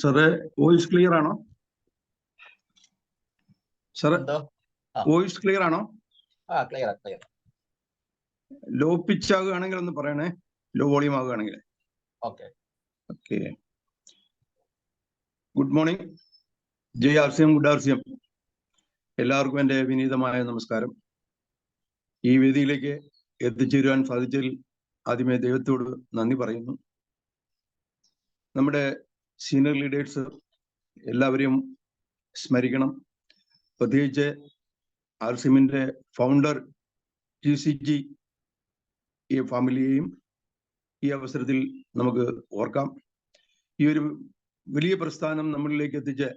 സാറേ voice clear ആണോ? സാറേ വോയിസ് ക്ലിയർ ആണോ? ക്ലിയർ. ലോ പിച്ച് ആകുകയാണെങ്കിൽ ഒന്ന് പറയണേ, ലോ വോളിയം ആകുകയാണെങ്കിൽ. ഓക്കെ. Good morning. ജയ് ആർസിഎം, ഗുഡ് ആർസിഎം. എല്ലാവർക്കും എൻ്റെ വിനീതമായ നമസ്കാരം. ഈ വേദിയിലേക്ക് എത്തിച്ചേരുവാൻ സാധിച്ചതിൽ ആദ്യമേ ദൈവത്തോട് നന്ദി പറയുന്നു. നമ്മുടെ സീനിയർ ലീഡേഴ്സ് എല്ലാവരെയും സ്മരിക്കണം. പ്രത്യേകിച്ച് ആർസിഎമ്മിൻ്റെ ഫൗണ്ടർ TCG ഈ ഫാമിലിയെയും ഈ അവസരത്തിൽ നമുക്ക് ഓർക്കാം. ഈ ഒരു വലിയ പ്രസ്ഥാനം നമ്മളിലേക്ക് എത്തിച്ച്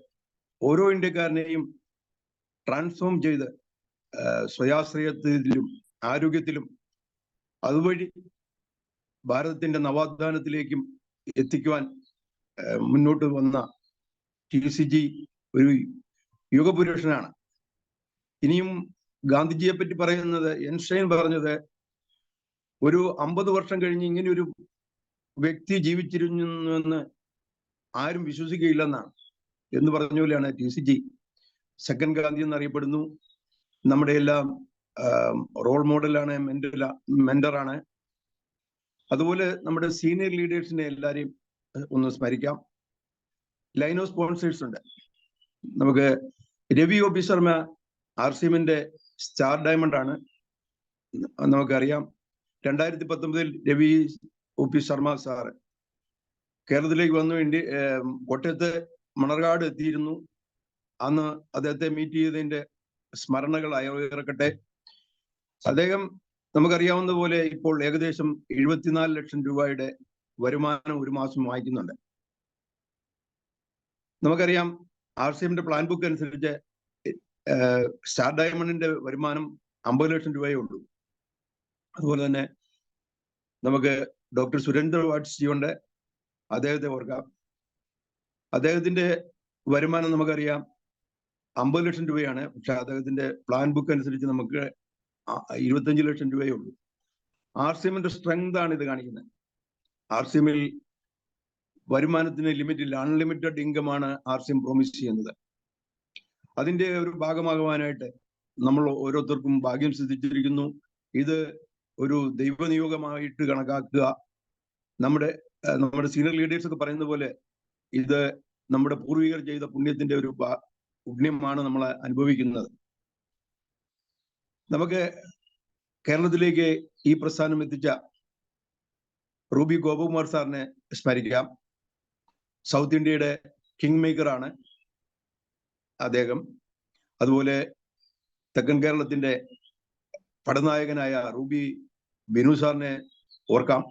ഓരോ ഇന്ത്യക്കാരനെയും ട്രാൻസ്ഫോം ചെയ്ത് സ്വയാശ്രയത്വത്തിലും ആരോഗ്യത്തിലും അതുവഴി ഭാരതത്തിന്റെ നവോത്ഥാനത്തിലേക്കും എത്തിക്കുവാൻ മുന്നോട്ട് വന്ന TCG ഒരു യുഗപുരുഷനാണ്. ഇനിയും ഗാന്ധിജിയെ പറ്റി പറയുന്നത്, ഐൻസ്റ്റൈൻ പറഞ്ഞത്, ഒരു 50 വർഷം കഴിഞ്ഞ് ഇങ്ങനെ ഒരു വ്യക്തി ജീവിച്ചിരുന്നുവെന്ന് ആരും വിശ്വസിക്കുകയില്ലെന്നാണ് എന്ന് പറഞ്ഞ പോലെയാണ് TCG. സെക്കൻഡ് ഗാന്ധി എന്നറിയപ്പെടുന്നു. നമ്മുടെ എല്ലാം റോൾ മോഡലാണ്, മെന്ററാണ്. അതുപോലെ നമ്മുടെ സീനിയർ ലീഡേഴ്സിനെ എല്ലാവരെയും ഒന്ന് സ്മരിക്കാം. ലൈൻ ഓഫ് സ്പോൺസേഴ്സ് ഉണ്ട്. നമുക്ക് രവി OP ശർമ്മ ആർസിഎമ്മിന്റെ സ്റ്റാർ ഡയമണ്ട് ആണ്. നമുക്കറിയാം 2019 രവി OP ശർമ്മ സാറ് കേരളത്തിലേക്ക് വന്നു. കോട്ടയത്ത് മണർകാട് എത്തിയിരുന്നു. അന്ന് അദ്ദേഹത്തെ മീറ്റ് ചെയ്തതിന്റെ സ്മരണകൾ അയവിറക്കട്ടെ. അദ്ദേഹം നമുക്കറിയാവുന്ന പോലെ ഇപ്പോൾ ഏകദേശം 74 ലക്ഷം രൂപയുടെ വരുമാനം ഒരു മാസം വാങ്ങിക്കുന്നുണ്ട്. നമുക്കറിയാം ആർസിഎമ്മിന്റെ പ്ലാൻ ബുക്ക് അനുസരിച്ച് സ്റ്റാർ ഡയമണ്ടിന്റെ വരുമാനം 50 ലക്ഷം രൂപയേ ഉള്ളൂ. അതുപോലെ തന്നെ നമുക്ക് ഡോക്ടർ സുരേന്ദ്ര വാഡ്ജി ഉണ്ട്, അദ്ദേഹത്തെ ഓർക്കാം. അദ്ദേഹത്തിന്റെ വരുമാനം നമുക്കറിയാം 50 ലക്ഷം രൂപയാണ്. പക്ഷെ അദ്ദേഹത്തിന്റെ പ്ലാൻ ബുക്ക് അനുസരിച്ച് നമുക്ക് 25 ലക്ഷം രൂപയേ ഉള്ളൂ. ആർസിഎമ്മിന്റെ സ്ട്രെങ്ത് ആണ് ഇത് കാണിക്കുന്നത്. ആർസിഎമ്മിൽ വരുമാനത്തിന് ലിമിറ്റ് ഇല്ല, അൺലിമിറ്റഡ് ഇൻകം ആണ് ആർസിഎം പ്രോമിസ് ചെയ്യുന്നത്. അതിന്റെ ഒരു ഭാഗമാകുവാനായിട്ട് നമ്മൾ ഓരോരുത്തർക്കും ഭാഗ്യം സിദ്ധിച്ചിരിക്കുന്നു. ഇത് ഒരു ദൈവനിയോഗമായിട്ട് കണക്കാക്കുക. നമ്മുടെ സീനിയർ ലീഡേഴ്സ് ഒക്കെ പറയുന്ന പോലെ ഇത് നമ്മുടെ പൂർവികർ ചെയ്ത പുണ്യത്തിന്റെ ഒരു പുണ്യമാണ് നമ്മൾ അനുഭവിക്കുന്നത്. നമുക്ക് കേരളത്തിലേക്ക് ഈ പ്രസ്ഥാനം എത്തിച്ച റൂബി ഗോപകുമാർ സാറിനെ സ്മരിക്കാം. സൗത്ത് ഇന്ത്യയുടെ കിങ് മേക്കറാണ് അദ്ദേഹം. അതുപോലെ തെക്കൻ കേരളത്തിന്റെ പടനായകനായ റൂബി ബിനു സാറിനെ ഓർക്കാം.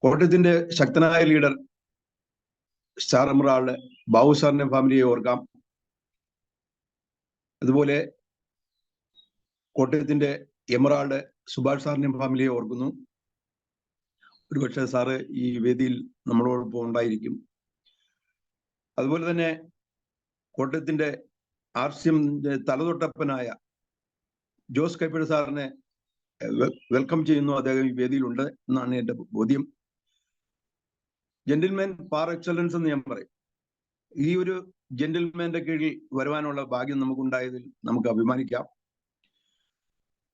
കോട്ടയത്തിന്റെ ശക്തനായ ലീഡർ സ്റ്റാർ എമറാൾഡ് ബാബു സാറിന്റെ ഫാമിലിയെ ഓർക്കാം. അതുപോലെ കോട്ടയത്തിന്റെ എമറാൾഡ് സുഭാഷ് സാറിന്റെ ഫാമിലിയെ ഓർക്കുന്നു. ഒരുപക്ഷെ സാറ് ഈ വേദിയിൽ നമ്മളോടൊപ്പം ഉണ്ടായിരിക്കും. അതുപോലെ തന്നെ കോട്ടയത്തിന്റെ ആർസിഎമ്മിന്റെ തലതൊട്ടപ്പനായ ജോസ് കൈപ്പഴ സാറിനെ വെൽക്കം ചെയ്യുന്നു. അദ്ദേഹം ഈ വേദിയിലുണ്ട് എന്നാണ് എൻ്റെ ബോധ്യം. ജെന്റിൽമാൻ പാർ എക്സലൻസ് എന്ന് ഞാൻ പറയും. ഈ ഒരു ജെന്റിൽമാന്റെ കീഴിൽ വരുവാനുള്ള ഭാഗ്യം നമുക്കുണ്ടായതിൽ നമുക്ക് അഭിമാനിക്കാം.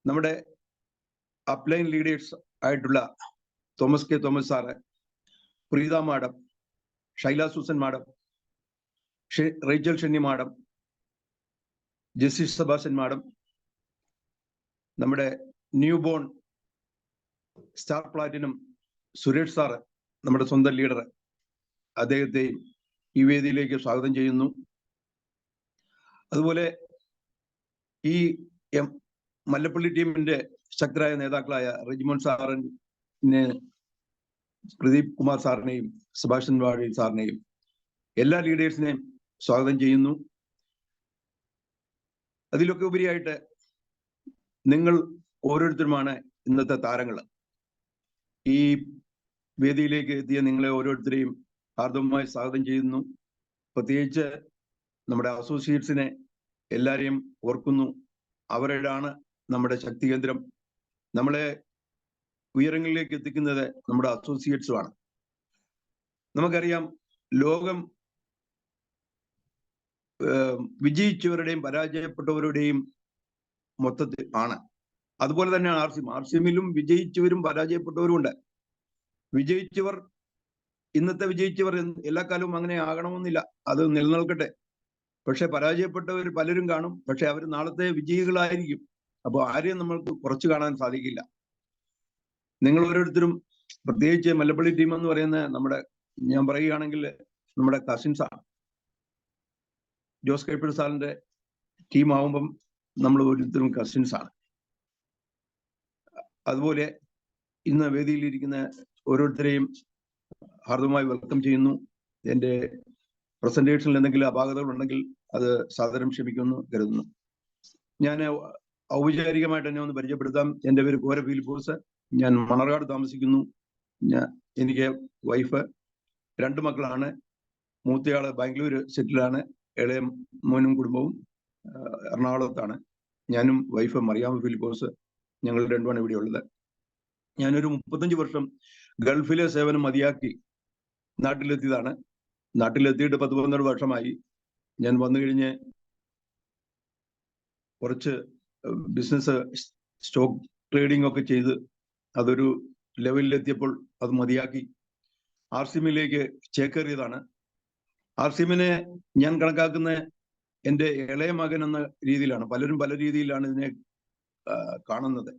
നമ്മുടെ അപ്ലൈൻ ലീഡേഴ്സ് ആയിട്ടുള്ള Thomas K Thomas sir, Preetha madam, Shaila Susan madam, Rachel Shenny madam, Jessy Sebastian madam, നമ്മുടെ new born star platinum Suresh sir, നമ്മുടെ സ്വന്തം ലീഡർ, അദ്ദേഹത്തെയും ഈ വേദിയിലേക്ക് സ്വാഗതം ചെയ്യുന്നു. അതുപോലെ ഈ മല്ലപ്പള്ളി ടീമിന്റെ ശക്തരായ നേതാക്കളായ റെജിമോൻ സാറിനെ, പ്രദീപ് കുമാർ സാറിനെയും സുഭാഷൻ വാഴി സാറിനെയും എല്ലാ ലീഡേഴ്സിനെയും സ്വാഗതം ചെയ്യുന്നു. അതിലൊക്കെ ഉപരിയായിട്ട് നിങ്ങൾ ഓരോരുത്തരുമാണ് ഇന്നത്തെ താരങ്ങൾ. ഈ വേദിയിലേക്ക് എത്തിയ നിങ്ങളെ ഓരോരുത്തരെയും ഹാർദവമായി സ്വാഗതം ചെയ്യുന്നു. പ്രത്യേകിച്ച് നമ്മുടെ അസോസിയേറ്റ്സിനെ എല്ലാവരെയും ഓർക്കുന്നു. അവരുടെയാണ് നമ്മുടെ ശക്തി കേന്ദ്രം. നമ്മളെ ഉയരങ്ങളിലേക്ക് എത്തിക്കുന്നത് നമ്മുടെ അസോസിയേറ്റ്സുമാണ്. നമുക്കറിയാം ലോകം വിജയിച്ചവരുടെയും പരാജയപ്പെട്ടവരുടെയും മൊത്തത്തിൽ ആണ്. അതുപോലെ തന്നെയാണ് ആർസിഎമ്മിലും വിജയിച്ചവരും പരാജയപ്പെട്ടവരും ഉണ്ട്. വിജയിച്ചവർ, ഇന്നത്തെ വിജയിച്ചവർ എല്ലാ കാലവും അങ്ങനെ ആകണമെന്നില്ല, അത് നിലനിൽക്കട്ടെ. പക്ഷെ പരാജയപ്പെട്ടവർ പലരും കാണും, പക്ഷെ അവർ നാളത്തെ വിജയികളായിരിക്കും. അപ്പോൾ ആരെയും നമ്മൾക്ക് കുറച്ച് കാണാൻ സാധിക്കില്ല. നിങ്ങൾ ഓരോരുത്തരും, പ്രത്യേകിച്ച് മല്ലപ്പള്ളി ടീം എന്ന് പറയുന്ന ഞാൻ പറയുകയാണെങ്കിൽ നമ്മുടെ കസിൻസാണ്. ജോസ് കൈപ്പിഴ സാറിന്റെ ടീം ആവുമ്പം നമ്മൾ ഓരോരുത്തരും കസിൻസാണ്. അതുപോലെ ഇന്ന് വേദിയിലിരിക്കുന്ന ഓരോരുത്തരെയും ഹാർദവമായി വെൽക്കം ചെയ്യുന്നു. എൻ്റെ പ്രസന്റേഷനിൽ എന്തെങ്കിലും അപാകതകളുണ്ടെങ്കിൽ അത് സാദരം ക്ഷമിക്കുമെന്ന് കരുതുന്നു. ഞാൻ ഔപചാരികമായിട്ട് എന്നെ ഒന്ന് പരിചയപ്പെടുത്താം. എൻ്റെ പേര് കോര ഫിലിപ്പോസ്. ഞാൻ മണർകാട് താമസിക്കുന്നു. എനിക്ക് വൈഫ്, 2 മക്കളാണ്. മൂത്തയാള് ബാംഗ്ലൂർ സെറ്റിലാണ്. ഇളയ മോനും കുടുംബവും എറണാകുളത്താണ്. ഞാനും വൈഫ് മറിയാമ്മ ഫിലിപ്പോസ്, ഞങ്ങൾ 2 ഇവിടെ ഉള്ളത്. ഞാനൊരു 35 വർഷം ഗൾഫിലെ സേവനം മതിയാക്കി നാട്ടിലെത്തിയതാണ്. നാട്ടിലെത്തിയിട്ട് 10-12 വർഷമായി. ഞാൻ വന്നു കഴിഞ്ഞ് കുറച്ച് ബിസിനസ്, സ്റ്റോക്ക് ട്രേഡിംഗ് ഒക്കെ ചെയ്ത് അതൊരു ലെവലിലെത്തിയപ്പോൾ അത് മതിയാക്കി ആർസിഎമ്മിലേക്ക് ചേക്കേറിയതാണ്. ആർസിഎമ്മിനെ ഞാൻ കണക്കാക്കുന്ന എൻ്റെ ഇളയ മകൻ എന്ന രീതിയിലാണ്. പലരും പല രീതിയിലാണ് ഇതിനെ കാണുന്നത്.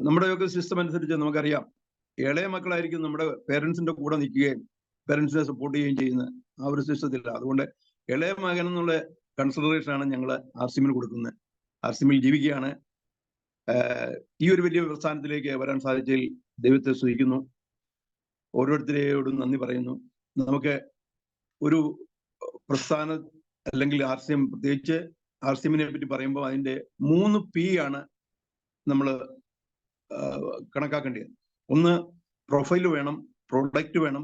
നമ്മുടെയൊക്കെ സിസ്റ്റം അനുസരിച്ച് നമുക്കറിയാം, ഇളയ മക്കളായിരിക്കും നമ്മുടെ പേരൻസിന്റെ കൂടെ നിൽക്കുകയും പേരൻസിനെ സപ്പോർട്ട് ചെയ്യുകയും ചെയ്യുന്ന ആ ഒരു സിസ്റ്റത്തില്ല. അതുകൊണ്ട് ഇളയ മകൻ എന്നുള്ള കൺസിഡറേഷനാണ് ഞങ്ങൾ ആർസിഎമ്മിന് കൊടുക്കുന്നത്. ആർസിഎമ്മിൽ ജീവിക്കുകയാണ്. ഈ ഒരു വലിയ പ്രസ്ഥാനത്തിലേക്ക് വരാൻ സാധിച്ചതിൽ ദൈവത്തെ സ്തുതിക്കുന്നു. ഓരോരുത്തരെയോടും നന്ദി പറയുന്നു. നമുക്ക് ഒരു പ്രസ്ഥാനം അല്ലെങ്കിൽ ആർസിഎം, പ്രത്യേകിച്ച് ആർസിഎമ്മിനെ പറ്റി പറയുമ്പോൾ അതിന്റെ 3 P ആണ് നമ്മൾ കണക്കാക്കേണ്ടത്. ഒന്ന്, പ്രൊഫൈൽ വേണം, പ്രൊഡക്റ്റ് വേണം,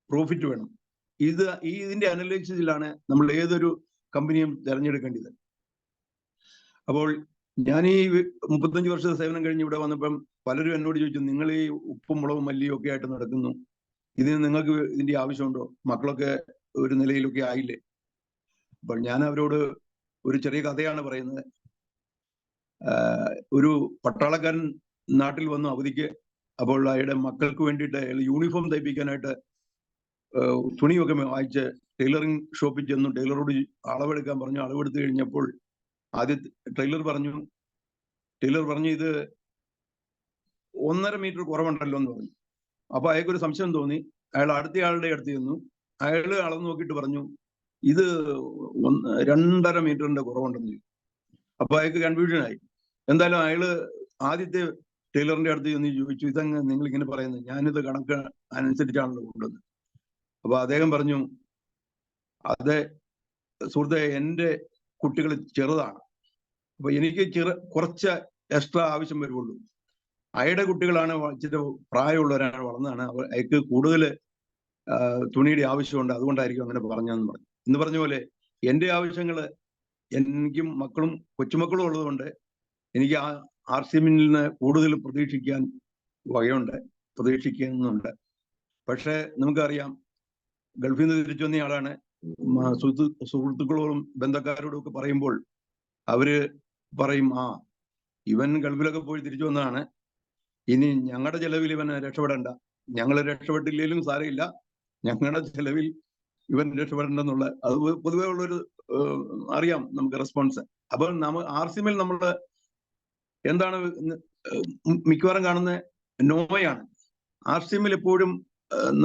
പ്രോഫിറ്റ് വേണം. ഇതിന്റെ അനലൈസിസിലാണ് നമ്മൾ ഏതൊരു കമ്പനിയും തിരഞ്ഞെടുക്കേണ്ടത്. അപ്പോൾ ഞാൻ ഈ 35 വർഷത്തെ സേവനം കഴിഞ്ഞ് ഇവിടെ വന്നപ്പം പലരും എന്നോട് ചോദിച്ചു, നിങ്ങൾ ഈ ഉപ്പും മുളകും മല്ലിയും ഒക്കെ ആയിട്ട് നടക്കുന്നു, ഇതിന് നിങ്ങൾക്ക് ഇതിന്റെ ആവശ്യമുണ്ടോ? മക്കളൊക്കെ ഒരു നിലയിലൊക്കെ ആയില്ലേ? അപ്പോൾ ഞാൻ അവരോട് ഒരു ചെറിയ കഥയാണ് പറയുന്നത്. ഒരു പട്ടാളക്കാരൻ നാട്ടിൽ വന്നു അവധിക്ക്. അപ്പോൾ അയാളുടെ മക്കൾക്ക് വേണ്ടിയിട്ട് അയാൾ യൂണിഫോം തയ്പ്പിക്കാനായിട്ട് തുണിയൊക്കെ വായിച്ച് ടൈലറിംഗ് ഷോപ്പിൽ ചെന്നു. ടൈലറോട് അളവെടുക്കാൻ പറഞ്ഞു. അളവെടുത്ത് കഴിഞ്ഞപ്പോൾ ആദ്യം ടൈലർ പറഞ്ഞു ഇത് 1.5 മീറ്റർ കുറവുണ്ടല്ലോ എന്ന് പറഞ്ഞു. അപ്പൊ അയാൾക്കൊരു സംശയം തോന്നി. അയാൾ അടുത്തയാളുടെ അടുത്ത് ചെന്നു. അയാൾ അളന്ന് നോക്കിയിട്ട് പറഞ്ഞു ഇത് 2.5 മീറ്ററിന്റെ കുറവുണ്ടെന്ന്. അപ്പൊ അയാൾക്ക് കൺഫ്യൂഷനായി. എന്തായാലും അയാള് ആദ്യത്തെ ടൈലറിന്റെ അടുത്ത് ചെന്ന് ചോദിച്ചു, ഇതങ്ങ് നിങ്ങൾ ഇങ്ങനെ പറയുന്നത്, ഞാനിത് കണക്ക് അനുസരിച്ചാണല്ലോ കൊണ്ടുവന്നത്. അപ്പൊ അദ്ദേഹം പറഞ്ഞു, അതെ സുഹൃത്തെ, എൻ്റെ കുട്ടികൾ ചെറുതാണ്, അപ്പൊ എനിക്ക് കുറച്ച് എക്സ്ട്രാ ആവശ്യം വരുള്ളൂ. അയാളുടെ കുട്ടികളാണ് ഇച്ചിരി പ്രായമുള്ളവരാണ്, വളർന്നതാണ്, അയാൾക്ക് കൂടുതൽ തുണിയുടെ ആവശ്യമുണ്ട്, അതുകൊണ്ടായിരിക്കും അങ്ങനെ പറഞ്ഞതെന്ന് പറഞ്ഞു. എന്ന് പറഞ്ഞ പോലെ എൻ്റെ ആവശ്യങ്ങള്, എനിക്കും മക്കളും കൊച്ചുമക്കളും ഉള്ളതുകൊണ്ട് എനിക്ക് ആർസിഎമ്മിൽ നിന്ന് കൂടുതൽ പ്രതീക്ഷിക്കുന്നുണ്ട്. പക്ഷെ നമുക്കറിയാം, ഗൾഫിൽ നിന്ന് തിരിച്ചു വന്ന ആളാണ്. സുഹൃത്തുക്കളോടും ബന്ധക്കാരോടും ഒക്കെ പറയുമ്പോൾ അവര് പറയും, ഇവൻ ഗൾഫിലൊക്കെ പോയി തിരിച്ചു വന്നതാണ്, ഇനി ഞങ്ങളുടെ ചെലവിൽ ഇവൻ രക്ഷപ്പെടേണ്ട, ഞങ്ങൾ രക്ഷപ്പെട്ടില്ലെങ്കിലും സാരമില്ല, ഞങ്ങളുടെ ചെലവിൽ ഇവൻ രക്ഷപ്പെടേണ്ടെന്നുള്ള അത് പൊതുവേ ഉള്ളൊരു അറിയാം നമുക്ക് റെസ്പോൺസ്. അപ്പോൾ ആർസിഎമ്മിൽ നമ്മൾ എന്താണ് മിക്കവാറും കാണുന്ന നോയാണ്. ആർസിഎമ്മിൽ എപ്പോഴും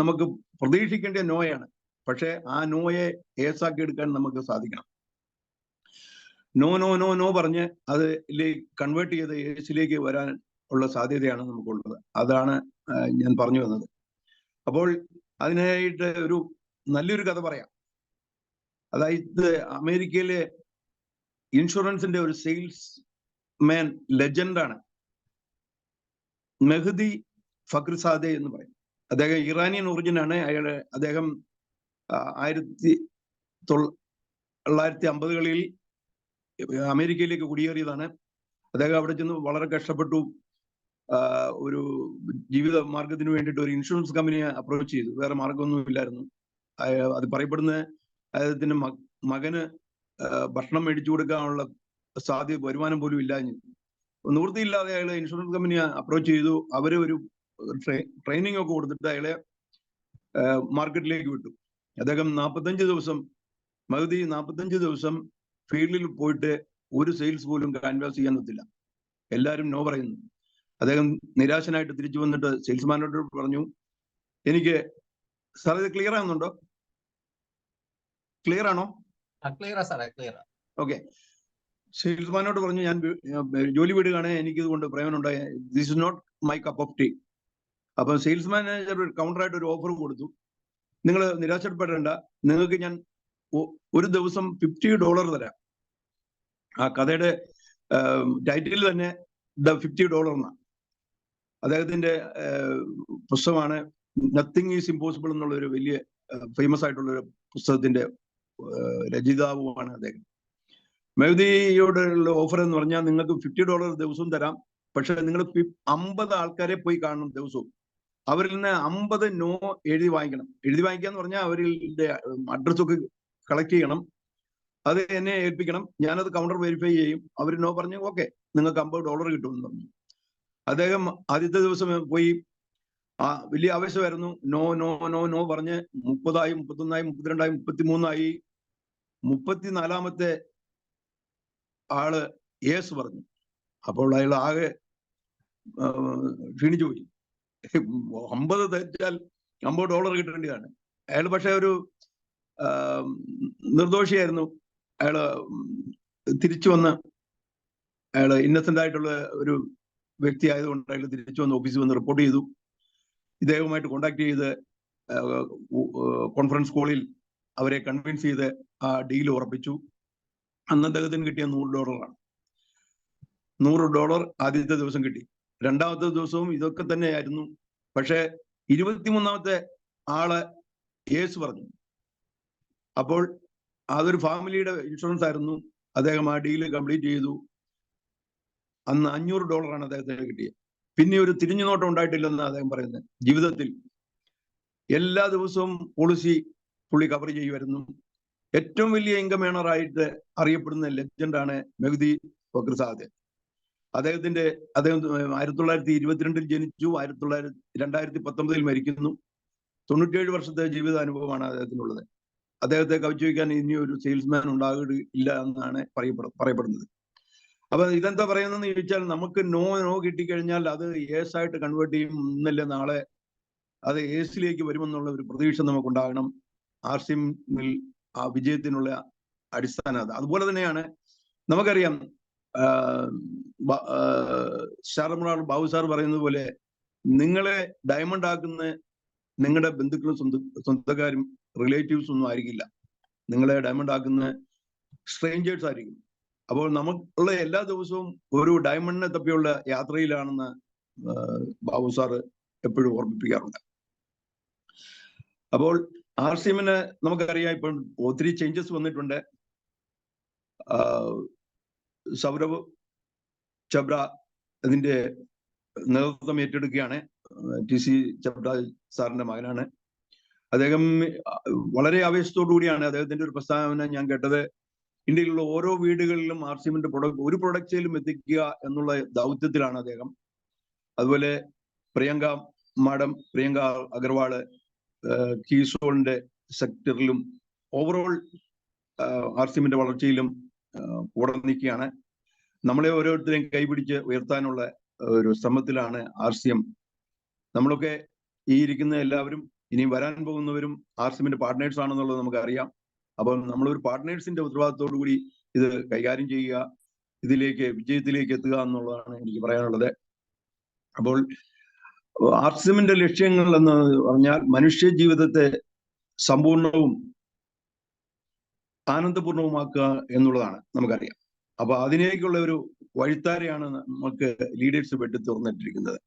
നമുക്ക് പ്രതീക്ഷിക്കേണ്ട നോയാണ്. പക്ഷെ ആ നോയെ ഏസാക്കി എടുക്കാൻ നമുക്ക് സാധിക്കണം. നോ നോ നോ നോ പറഞ്ഞ് അത് കൺവേർട്ട് ചെയ്ത് ഏസിലേക്ക് വരാൻ ഉള്ള സാധ്യതയാണ് നമുക്കുള്ളത്. അതാണ് ഞാൻ പറഞ്ഞു വന്നത്. അപ്പോൾ അതിനായിട്ട് ഒരു നല്ലൊരു കഥ പറയാം. അതായത് അമേരിക്കയിലെ ഇൻഷുറൻസിന്റെ ഒരു സെയിൽസ് മാൻ ലെജൻഡാണ് മെഹ്ദി ഫക്രുസാദെ എന്ന് പറയും. അദ്ദേഹം ഇറാനിയൻ ഒറിജിനാണ്. അദ്ദേഹം 1950കളിൽ അമേരിക്കയിലേക്ക് കുടിയേറിയതാണ്. അദ്ദേഹം അവിടെ ചെന്ന് വളരെ കഷ്ടപ്പെട്ടു. ഒരു ജീവിത മാർഗത്തിന് വേണ്ടിയിട്ട് ഒരു ഇൻഷുറൻസ് കമ്പനിയെ അപ്രോച്ച് ചെയ്തു. വേറെ മാർഗമൊന്നും ഇല്ലായിരുന്നു. അത് പറയപ്പെടുന്ന അദ്ദേഹത്തിന്റെ മകന് ഭക്ഷണം മേടിച്ചു കൊടുക്കാനുള്ള സാധ്യത വരുമാനം പോലും ഇല്ല. നിവൃത്തിയില്ലാതെ അയാളെ ഇൻഷുറൻസ് കമ്പനി അപ്രോച്ച് ചെയ്തു. അവര് ഒരു ട്രെയിനിങ് ഒക്കെ കൊടുത്തിട്ട് അയാളെ മാർക്കറ്റിലേക്ക് വിട്ടു. അദ്ദേഹം 45 ദിവസം മഹദി 45 ദിവസം ഫീൽഡിൽ പോയിട്ട് ഒരു സെയിൽസ് പോലും കാൻവാസ് ചെയ്യാൻ പറ്റില്ല. എല്ലാവരും നോ പറയുന്നു. അദ്ദേഹം നിരാശനായിട്ട് തിരിച്ചു വന്നിട്ട് സെയിൽസ്മാനോട് പറഞ്ഞു, എനിക്ക് സാർ ഇത് ക്ലിയർ ആകുന്നുണ്ടോ? ക്ലിയർ ആണോ? ഓക്കെ. സെയിൽസ്മാനോട് പറഞ്ഞു, ഞാൻ ജോലി വിടുകയാണ്, എനിക്ക് ഇതുകൊണ്ട് പ്രയോജനം ഉണ്ടായി, this is not my cup of tea. അപ്പൊ സെയിൽസ് മാനേജർ കൗണ്ടറായിട്ട് ഒരു ഓഫർ കൊടുത്തു, നിങ്ങൾ നിരാശപ്പെടേണ്ട, നിങ്ങൾക്ക് ഞാൻ ഒരു ദിവസം $50 തരാം. ആ കഥയുടെ ടൈറ്റിൽ തന്നെ ദ $50 എന്നാണ്. അദ്ദേഹത്തിന്റെ പുസ്തകമാണ് നത്തിങ് ഈസ് ഇമ്പോസിബിൾ എന്നുള്ളൊരു വലിയ ഫേമസ് ആയിട്ടുള്ള ഒരു പുസ്തകത്തിന്റെ രചയിതാവുമാണ് അദ്ദേഹം. മെഹദിയോടുള്ള ഓഫർ എന്ന് പറഞ്ഞാൽ നിങ്ങൾക്ക് $50 ദിവസവും തരാം, പക്ഷെ നിങ്ങൾ 50 ആൾക്കാരെ പോയി കാണണം ദിവസവും. അവരിൽ നിന്ന് 50 നോ എഴുതി വാങ്ങിക്കണം. എഴുതി വാങ്ങിക്കുക എന്ന് പറഞ്ഞാൽ അവരുടെ അഡ്രസ്സൊക്കെ കളക്ട് ചെയ്യണം, അത് എന്നെ ഏൽപ്പിക്കണം, ഞാനത് കൗണ്ടർ വെരിഫൈ ചെയ്യും. അവർ നോ പറഞ്ഞു, ഓക്കെ നിങ്ങൾക്ക് $50 കിട്ടുമെന്ന് പറഞ്ഞു. അദ്ദേഹം ആദ്യത്തെ ദിവസം പോയി, വലിയ ആവേശമായിരുന്നു. നോ നോ നോ നോ പറഞ്ഞ് 30 31 32 33 34ാമത്തെ ആള് യേസ് പറഞ്ഞു. അപ്പോൾ അയാൾ ആകെ ക്ഷീണിച്ചു പോയി. 50 തെറ്റാൽ $50 കിട്ടേണ്ടതാണ്. അയാൾ പക്ഷെ ഒരു നിർദോഷിയായിരുന്നു. അയാള് തിരിച്ചു വന്ന്, അയാൾ ഇന്നസെന്റ് ആയിട്ടുള്ള ഒരു വ്യക്തി ആയതുകൊണ്ട് അയാൾ തിരിച്ചു വന്ന് ഓഫീസിൽ വന്ന് റിപ്പോർട്ട് ചെയ്തു. ഇദ്ദേഹവുമായിട്ട് കോണ്ടാക്ട് ചെയ്ത് കോൺഫറൻസ് കോളിൽ അവരെ കൺവിൻസ് ചെയ്ത് ആ ഡീൽ ഉറപ്പിച്ചു. അന്ന് അദ്ദേഹത്തിന് കിട്ടിയ $100 $100 ആദ്യത്തെ ദിവസം കിട്ടി. രണ്ടാമത്തെ ദിവസവും ഇതൊക്കെ തന്നെയായിരുന്നു. പക്ഷെ 23ാമത്തെ ആള് യേസ് പറഞ്ഞു. അപ്പോൾ അതൊരു ഫാമിലിയുടെ ഇൻഷുറൻസ് ആയിരുന്നു. അദ്ദേഹം ആ ഡീല് കംപ്ലീറ്റ് ചെയ്തു. അന്ന് $500 അദ്ദേഹത്തിന് കിട്ടിയത്. പിന്നെ ഒരു തിരിഞ്ഞു നോട്ടം ഉണ്ടായിട്ടില്ലെന്ന് അദ്ദേഹം പറയുന്നത്. ജീവിതത്തിൽ എല്ലാ ദിവസവും പോളിസി പുള്ളി കവർ ചെയ്യുമായിരുന്നു. ഏറ്റവും വലിയ ഇൻകം ഏണറായിട്ട് അറിയപ്പെടുന്ന ലെജൻഡാണ് മെഹദി ഫക്ർ സാദ്. അദ്ദേഹം 1922 ജനിച്ചു, 2019 മരിക്കുന്നു. 97 വർഷത്തെ ജീവിതാനുഭവമാണ് അദ്ദേഹത്തിനുള്ളത്. അദ്ദേഹത്തെ കവച്ചു വയ്ക്കാൻ ഇനി ഒരു സെയിൽസ്മാൻ ഉണ്ടാകില്ല എന്നാണ് പറയപ്പെടുന്നത്. അപ്പൊ ഇതെന്താ പറയുന്നതെന്ന് ചോദിച്ചാൽ, നമുക്ക് നോ കിട്ടിക്കഴിഞ്ഞാൽ അത് യേസ് ആയിട്ട് കൺവേർട്ട് ചെയ്യും. ഇന്നല്ലേ നാളെ അത് യേസിലേക്ക് വരുമെന്നുള്ള ഒരു പ്രതീക്ഷ നമുക്കുണ്ടാകണം. ആർസിഎമ്മിൽ ആ വിജയത്തിനുള്ള അടിസ്ഥാനം അത്. അതുപോലെ തന്നെയാണ് നമുക്കറിയാം, ബാബു സാർ പറയുന്നത് പോലെ, നിങ്ങളെ ഡയമണ്ട് ആക്കുന്ന നിങ്ങളുടെ ബന്ധുക്കളും സ്വന്തക്കാരും റിലേറ്റീവ്സ് ഒന്നും ആയിരിക്കില്ല. നിങ്ങളെ ഡയമണ്ട് ആക്കുന്ന സ്ട്രേഞ്ചേഴ്സ് ആയിരിക്കും. അപ്പോൾ നമുക്കുള്ള എല്ലാ ദിവസവും ഒരു ഡയമണ്ടിനെ തപ്പിയുള്ള യാത്രയിലാണെന്ന് ബാബു സാറ് എപ്പോഴും ഓർമ്മിപ്പിക്കാറുണ്ട്. അപ്പോൾ ആർസിഎമ്മിന് നമുക്കറിയാം ഇപ്പം ഒത്തിരി ചേഞ്ചസ് വന്നിട്ടുണ്ട്. സൗരവ് ചബ്ര അതിന്റെ നേതൃത്വം ഏറ്റെടുക്കുകയാണ്. TC ചബ്ര സാറിന്റെ മകനാണ് അദ്ദേഹം. വളരെ ആവേശത്തോടു കൂടിയാണ് അദ്ദേഹത്തിന്റെ ഒരു പ്രസ്താവന ഞാൻ കേട്ടത്. ഇന്ത്യയിലുള്ള ഓരോ വീടുകളിലും ആർസിഎമ്മിന്റെ ഒരു പ്രൊഡക്റ്റിലും എത്തിക്കുക എന്നുള്ള ദൗത്യത്തിലാണ് അദ്ദേഹം. അതുപോലെ പ്രിയങ്ക അഗർവാള് കീസോളിന്റെ സെക്ടറിലും ഓവറോൾ ആർസിഎമ്മിന്റെ വളർച്ചയിലും കൂടെ നിൽക്കുകയാണ്. നമ്മളെ ഓരോരുത്തരെയും കൈപിടിച്ച് ഉയർത്താനുള്ള ഒരു ശ്രമത്തിലാണ് ആർസിഎം. നമ്മളൊക്കെ ഈ ഇരിക്കുന്ന എല്ലാവരും ഇനി വരാൻ പോകുന്നവരും ആർസിഎമ്മിന്റെ പാർട്ട്നേഴ്സ് ആണെന്നുള്ളത് നമുക്കറിയാം. അപ്പോൾ നമ്മളൊരു പാർട്ട്നേഴ്സിന്റെ ഉത്തരവാദിത്തോടു കൂടി ഇത് കൈകാര്യം ചെയ്യുക, വിജയത്തിലേക്ക് എത്തുക എന്നുള്ളതാണ് എനിക്ക് പറയാനുള്ളത്. അപ്പോൾ ആർസിഎമ്മിന്റെ ലക്ഷ്യങ്ങൾ എന്ന് പറഞ്ഞാൽ മനുഷ്യ ജീവിതത്തെ സമ്പൂർണവും ആനന്ദപൂർണവുമാക്കുക എന്നുള്ളതാണ് നമുക്കറിയാം. അപ്പൊ അതിനേക്കുള്ള ഒരു വഴിത്താരയാണ് നമുക്ക് ലീഡേഴ്സ് വെട്ടി തുറന്നിട്ടിരിക്കുന്നത്.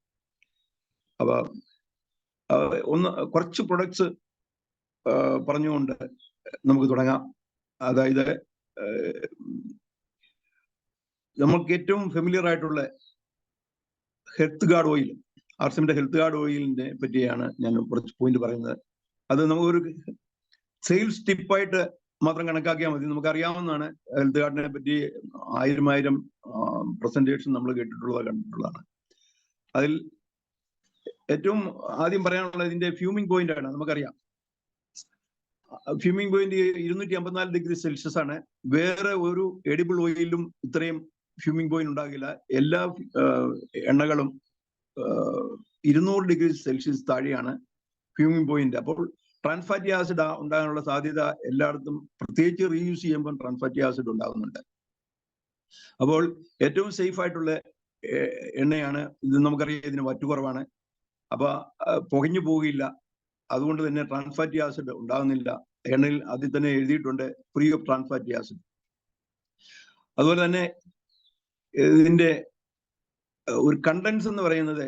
അപ്പൊ കുറച്ച് പ്രൊഡക്ട്സ് പറഞ്ഞുകൊണ്ട് നമുക്ക് തുടങ്ങാം. അതായത് നമുക്ക് ഏറ്റവും ഫെമിലിയർ ആയിട്ടുള്ള ഹെൽത്ത് ഗാർഡ് ഓയിൽ, ആർസിഎമ്മിന്റെ ഹെൽത്ത് ഗാർഡ് ഓയിലിനെ പറ്റിയാണ് ഞാൻ കുറച്ച് പോയിന്റ് പറയുന്നത്. അത് നമുക്കൊരു സെയിൽസ് ടിപ്പായിട്ട് മാത്രം കണക്കാക്കിയാൽ മതി. നമുക്കറിയാവുന്നതാണ്, ഹെൽത്ത് കാർഡിനെ പറ്റി ആയിരം പ്രസന്റേഷൻ നമ്മൾ കണ്ടിട്ടുള്ളതാണ്. അതിൽ ഏറ്റവും ആദ്യം പറയാനുള്ളത് ഇതിന്റെ ഫ്യൂമിംഗ് പോയിന്റ് ആണ്. നമുക്കറിയാം ഫ്യൂമിംഗ് പോയിന്റ് 254 ഡിഗ്രി സെൽഷ്യസ് ആണ്. വേറെ ഒരു എഡിബിൾ ഓയിലും ഇത്രയും ഫ്യൂമിംഗ് പോയിന്റ് ഉണ്ടാകില്ല. എല്ലാ എണ്ണകളും 200 ഡിഗ്രി സെൽഷ്യസ് താഴെയാണ് ഫ്യൂമിംഗ് പോയിന്റ്. അപ്പോൾ ട്രാൻസ്ഫാറ്റി ആസിഡ് ഉണ്ടാകാനുള്ള സാധ്യത എല്ലായിടത്തും, പ്രത്യേകിച്ച് റീയൂസ് ചെയ്യുമ്പോൾ ട്രാൻസ്ഫാറ്റി ആസിഡ് ഉണ്ടാകുന്നുണ്ട്. അപ്പോൾ ഏറ്റവും സേഫ് ആയിട്ടുള്ള എണ്ണയാണ് ഇത്. നമുക്കറിയാം ഇതിന് വറ്റു കുറവാണ്, അപ്പൊ പുകഞ്ഞു പോവുകയില്ല. അതുകൊണ്ട് തന്നെ ട്രാൻസ്ഫാറ്റി ആസിഡ് ഉണ്ടാകുന്നില്ല. എണ്ണയിൽ അതിൽ തന്നെ എഴുതിയിട്ടുണ്ട് ഫ്രീ ഓഫ് ട്രാൻസ്ഫാറ്റി ആസിഡ്. അതുപോലെ തന്നെ ഇതിന്റെ ഒരു കണ്ടൻസ് എന്ന് പറയുന്നത്,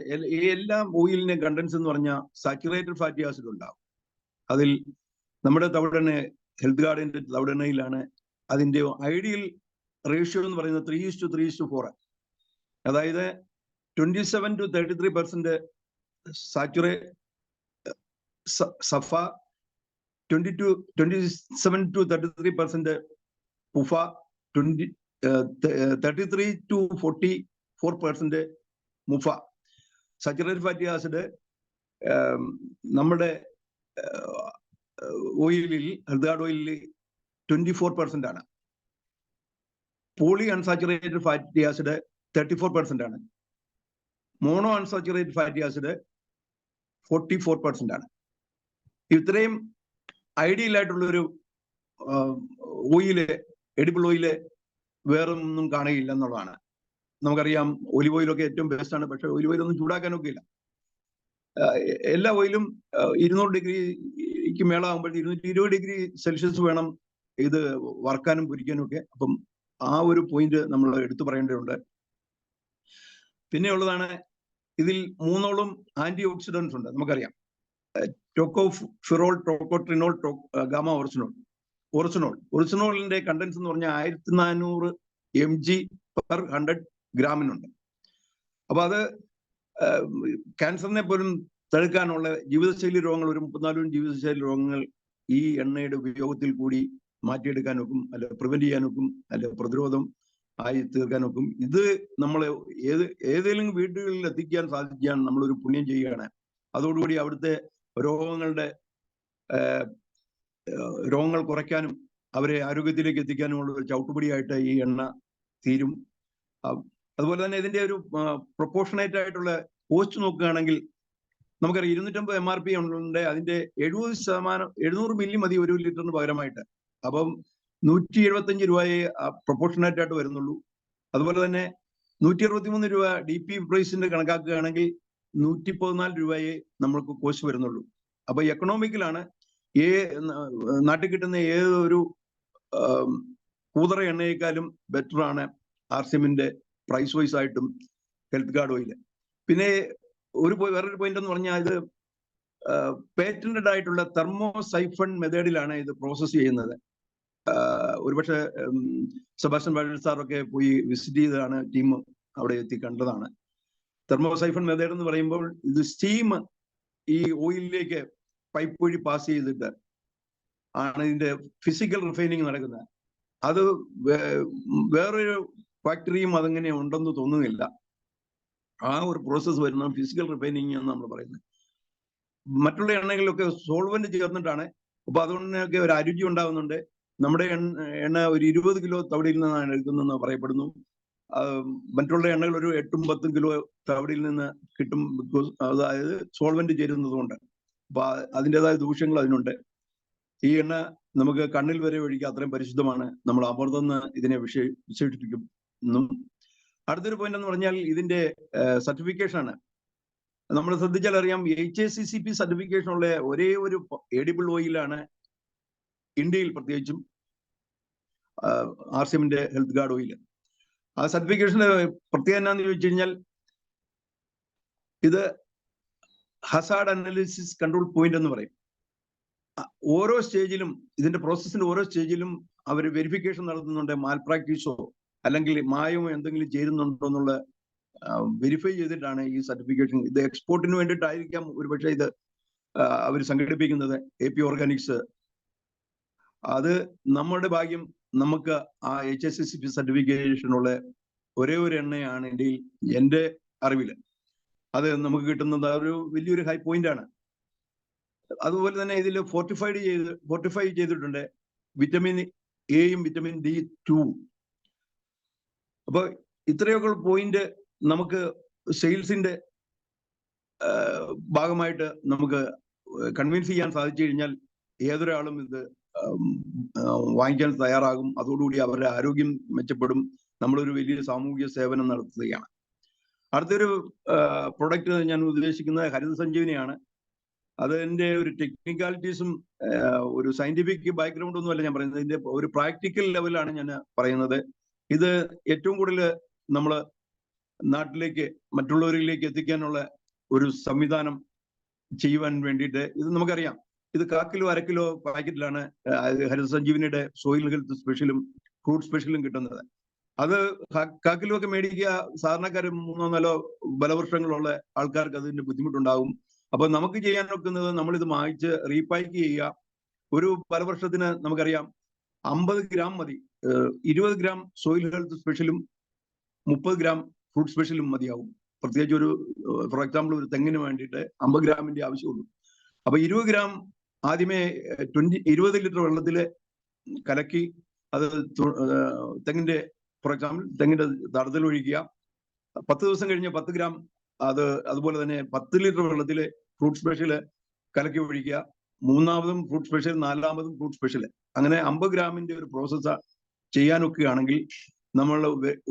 എല്ലാ ഓയിലിന്റെ കണ്ടൻസ് എന്ന് പറഞ്ഞാൽ സാച്ചുറേറ്റഡ് ഫാറ്റി ആസിഡ് ഉണ്ടാവും. അതിൽ നമ്മുടെ തവിടെണ്ണ, ഹെൽത്ത് കാർഡിന്റെ തവിടെണ്ണയിലാണ് അതിന്റെ ഐഡിയൽ റേഷ്യോ എന്ന് പറയുന്നത് 3:3:4. അതായത് 27 to 33% സഫ, 27 to 33% പുഫ, 33 to 44% മുഫ. സാച്ചുറേറ്റഡ് ഫാറ്റി ആസിഡ് നമ്മുടെ ഓയിലിൽ, ഹെൽത്ത് കാർഡ് ഓയിലിൽ 24% ആണ്. പോളി അൺസാച്ചുറേറ്റഡ് ഫാറ്റി ആസിഡ് 34% ആണ്. മോണോ അൺസാച്ചുറേറ്റഡ് ഫാറ്റി ആസിഡ് 44% ആണ്. ഇത്രയും ഐഡിയൽ ആയിട്ടുള്ള ഒരു ഓയില്, എഡിബിൾ ഓയില് വേറൊന്നും കാണുകയില്ല എന്നുള്ളതാണ്. നമുക്കറിയാം ഒലിവ് ഓയിലൊക്കെ ഏറ്റവും ബെസ്റ്റ് ആണ്, പക്ഷെ ഒലിവ് ഓയിലൊന്നും ചൂടാക്കാനൊക്കെ ഇല്ല. എല്ലാ ഓയിലും 200 ഡിഗ്രിക്ക് മേളാകുമ്പോൾ 220 ഡിഗ്രി സെൽഷ്യസ് വേണം ഇത് വറുക്കാനും പൊരിക്കാനും ഒക്കെ. അപ്പം ആ ഒരു പോയിന്റ് നമ്മൾ എടുത്തു പറയേണ്ടതുണ്ട്. പിന്നെ ഉള്ളതാണ്, ഇതിൽ 3 ആന്റി ഓക്സിഡൻസ് ഉണ്ട്. നമുക്കറിയാം ടോക്കോഫിറോൾ, ടോക്കോട്രിനോൾ, ഗാമ ഒറിജിനോളിന്റെ കണ്ടൻസ് എന്ന് പറഞ്ഞാൽ 1400 mg/100 ഗ്രാമിനുണ്ട്. അപ്പൊ അത് ക്യാൻസറിനെ പോലും തടുക്കാനുള്ള ജീവിതശൈലി രോഗങ്ങൾ, ഒരു 34 ജീവിതശൈലി രോഗങ്ങൾ ഈ എണ്ണയുടെ ഉപയോഗത്തിൽ കൂടി മാറ്റിയെടുക്കാനൊക്കും, അല്ലെ പ്രിവെന്റ് ചെയ്യാനൊക്കും, അല്ലെ പ്രതിരോധം ആയി തീർക്കാനൊക്കും. ഇത് നമ്മൾ ഏതെങ്കിലും വീടുകളിൽ എത്തിക്കാൻ സാധിക്കാൻ നമ്മളൊരു പുണ്യം ചെയ്യുകയാണ്. അതോടുകൂടി അവിടുത്തെ രോഗങ്ങൾ കുറയ്ക്കാനും അവരെ ആരോഗ്യത്തിലേക്ക് എത്തിക്കാനുമുള്ള ഒരു ചവിട്ടുപടിയായിട്ട് ഈ എണ്ണ തീരും. അതുപോലെ തന്നെ ഇതിന്റെ ഒരു പ്രൊപ്പോർഷനേറ്റ് ആയിട്ടുള്ള കോസ്റ്റ് നോക്കുകയാണെങ്കിൽ നമുക്കറിയാം 250 MRP ഉണ്ട്. അതിന്റെ 70%, 700 മില്ലി മതി 1 ലിറ്ററിന് പകരമായിട്ട്. അപ്പം 175 രൂപയെ പ്രൊപ്പോർഷനേറ്റ് ആയിട്ട് വരുന്നുള്ളൂ. അതുപോലെ തന്നെ 163 രൂപ DP പ്രൈസിന്റെ കണക്കാക്കുകയാണെങ്കിൽ 114 രൂപയെ നമ്മൾക്ക് കോസ്റ്റ് വരുന്നുള്ളൂ. അപ്പൊ എക്കണോമിക്കലാണ്. നാട്ടിൽ കിട്ടുന്ന ഏതൊരു കൂതറ എണ്ണയേക്കാളും ബെറ്റർ ആണ് RCMന്റെ പ്രൈസ് വൈസ് ആയിട്ടും ഹെൽത്ത് കാർഡ് ഓയിൽ. പിന്നെ വേറൊരു പോയിന്റ് എന്ന് പറഞ്ഞാൽ, ഇത് പേറ്റന്റഡ് ആയിട്ടുള്ള തെർമോസൈഫൺ മെത്തേഡിലാണ് ഇത് പ്രോസസ് ചെയ്യുന്നത്. ഒരുപക്ഷെ സെബാസ്റ്റ്യൻ വാഴൽ സാറൊക്കെ പോയി വിസിറ്റ് ചെയ്തതാണ്, ടീം അവിടെ എത്തി കണ്ടതാണ്. തെർമോസൈഫൺ മെത്തേഡ് എന്ന് പറയുമ്പോൾ ഇത് സ്റ്റീം ഈ ഓയിലിലേക്ക് പൈപ്പ് വഴി പാസ് ചെയ്തിട്ട് ആണ് ഇതിന്റെ ഫിസിക്കൽ റിഫൈനിങ് നടക്കുന്നത്. അത് വേറൊരു ഫാക്ടറിയും അതങ്ങനെ ഉണ്ടെന്ന് തോന്നുന്നില്ല. ആ ഒരു പ്രോസസ്സ് വരുന്ന ഫിസിക്കൽ റിഫൈനിങ് എന്ന് നമ്മൾ പറയുന്നത്. മറ്റുള്ള എണ്ണകളിലൊക്കെ സോൾവെന്റ് ചേർന്നിട്ടാണ്. അപ്പൊ അതുകൊണ്ടൊക്കെ ഒരു അരുചി ഉണ്ടാകുന്നുണ്ട്. നമ്മുടെ എണ്ണ ഒരു 20 കിലോ തവിടിൽ നിന്നാണ് എടുക്കുന്നതെന്ന് പറയപ്പെടുന്നു. മറ്റുള്ള എണ്ണകൾ ഒരു 8-10 കിലോ തവിടിൽ നിന്ന് കിട്ടും. ബിക്കോസ് അതായത് സോൾവെന്റ് ചേരുന്നത് കൊണ്ട്. അപ്പൊ അതിൻ്റെതായ ദൂഷ്യങ്ങൾ അതിനുണ്ട്. ഈ എണ്ണ നമുക്ക് കണ്ണിൽ വരെ ഒഴിക്കുക, അത്രയും പരിശുദ്ധമാണ്. നമ്മൾ അമൃതം ഇതിനെ വിശേഷിപ്പിക്കുന്നു. അടുത്തൊരു പോയിന്റ് എന്ന് പറഞ്ഞാൽ ഇതിന്റെ സർട്ടിഫിക്കേഷൻ ആണ്. നമ്മൾ ശ്രദ്ധിച്ചാൽ അറിയാം, HACCP സർട്ടിഫിക്കേഷൻ ഉള്ള ഒരേ ഒരു എഡിബിൾ ഓയിലാണ് ഇന്ത്യയിൽ, പ്രത്യേകിച്ചും RCMന്റെ ഹെൽത്ത് കാർഡ് ഓയിൽ. ആ സർട്ടിഫിക്കേഷന്റെ പ്രത്യേകത എന്നാന്ന് ചോദിച്ചു കഴിഞ്ഞാൽ, ഇത് ഹസാർഡ് അനാലിസിസ് കൺട്രോൾ പോയിന്റ് എന്ന് പറയും. ഓരോ സ്റ്റേജിലും, ഇതിന്റെ പ്രോസസ്സിന്റെ ഓരോ സ്റ്റേജിലും അവർ വെരിഫിക്കേഷൻ നടത്തുന്നുണ്ട്. മാൽ പ്രാക്ടീസോ അല്ലെങ്കിൽ മായമോ എന്തെങ്കിലും ചേരുന്നുണ്ടോ എന്നുള്ള വെരിഫൈ ചെയ്തിട്ടാണ് ഈ സർട്ടിഫിക്കേഷൻ. ഇത് എക്സ്പോർട്ടിന് വേണ്ടിയിട്ടായിരിക്കാം ഒരുപക്ഷെ ഇത് അവർ സംഘടിപ്പിക്കുന്നത്. AP ഓർഗാനിക്സ് അത് നമ്മുടെ ഭാഗ്യം. നമുക്ക് ആ HACCP സർട്ടിഫിക്കേഷനുള്ള ഒരേ ഒരു എണ്ണയാണ് ഇന്ത്യയിൽ എൻ്റെ അറിവില്. അത് നമുക്ക് കിട്ടുന്നത് ഒരു വലിയൊരു ഹൈ പോയിന്റ് ആണ്. അതുപോലെ തന്നെ ഇതിൽ ഫോർട്ടിഫൈ ചെയ്തിട്ടുണ്ട് വിറ്റമിൻ എയും വിറ്റമിൻ D2. അപ്പൊ ഇത്രയൊക്കെ പോയിന്റ് നമുക്ക് സെയിൽസിന്റെ ഭാഗമായിട്ട് നമുക്ക് കൺവിൻസ് ചെയ്യാൻ സാധിച്ചു കഴിഞ്ഞാൽ ഏതൊരാളും ഇത് വാങ്ങിക്കാൻ തയ്യാറാകും. അതോടുകൂടി അവരുടെ ആരോഗ്യം മെച്ചപ്പെടും. നമ്മളൊരു വലിയ സാമൂഹിക സേവനം നടത്തുകയാണ്. അടുത്തൊരു പ്രൊഡക്റ്റ് ഞാൻ ഉദ്ദേശിക്കുന്നത് ഹരിത സഞ്ജീവനിയാണ്. അതിന്റെ ഒരു ടെക്നിക്കാലിറ്റീസും ഒരു സയന്റിഫിക് ബാക്ക്ഗ്രൗണ്ട് ഒന്നുമല്ല ഞാൻ പറയുന്നത്. ഇതിന്റെ ഒരു പ്രാക്ടിക്കൽ ലെവലാണ് ഞാൻ പറയുന്നത്. ഇത് ഏറ്റവും കൂടുതൽ നമ്മൾ നാട്ടിലേക്ക് മറ്റുള്ളവരിലേക്ക് എത്തിക്കാനുള്ള ഒരു സംവിധാനം ചെയ്യുവാൻ വേണ്ടിയിട്ട് ഇത് നമുക്കറിയാം. ഇത് 1/4 കിലോ 1/2 കിലോ പാക്കറ്റിലാണ് ഹരിത സഞ്ജീവനിയുടെ സോയിൽ ഹെൽത്ത് സ്പെഷ്യലും ഫ്രൂട്ട് സ്പെഷ്യലും കിട്ടുന്നത്. അത് 1/4 കിലോ ഒക്കെ മേടിക്കുക സാധാരണക്കാർ 3-4 ബലവർഷങ്ങളുള്ള ആൾക്കാർക്ക് അതിന്റെ ബുദ്ധിമുട്ടുണ്ടാകും. അപ്പൊ നമുക്ക് ചെയ്യാൻ നോക്കുന്നത് നമ്മളിത് വാങ്ങിച്ച് റീപാക്ക് ചെയ്യുക. ഒരു ബലവർഷത്തിന് നമുക്കറിയാം 50 ഗ്രാം മതി. 20 ഗ്രാം സോയിൽ ഹെൽത്ത് സ്പെഷ്യലും 30 ഗ്രാം ഫ്രൂട്ട് സ്പെഷ്യലും മതിയാവും. പ്രത്യേകിച്ച് ഒരു ഫോർ എക്സാമ്പിൾ ഒരു തെങ്ങിന് വേണ്ടിയിട്ട് 50 ഗ്രാമിന്റെ ആവശ്യമുള്ളൂ. അപ്പൊ 20 ഗ്രാം ആദ്യമേ 20 ലിറ്റർ വെള്ളത്തിൽ കലക്കി അത് തെങ്ങിന്റെ ഫോർ എക്സാമ്പിൾ തെങ്ങിന്റെ തടത്തിൽ ഒഴിക്കുക. 10 ദിവസം കഴിഞ്ഞ് 10 ഗ്രാം അതുപോലെ തന്നെ 10 ലിറ്റർ വെള്ളത്തിൽ ഫ്രൂട്ട് സ്പെഷ്യൽ കലക്കി ഒഴിക്കുക. 3-ാമതും ഫ്രൂട്ട് സ്പെഷ്യൽ, 4-ാമതും ഫ്രൂട്ട് സ്പെഷ്യൽ. അങ്ങനെ 50 ഗ്രാമിന്റെ ഒരു പ്രോസസ്സ് ചെയ്യാനൊക്കെയാണെങ്കിൽ നമ്മൾ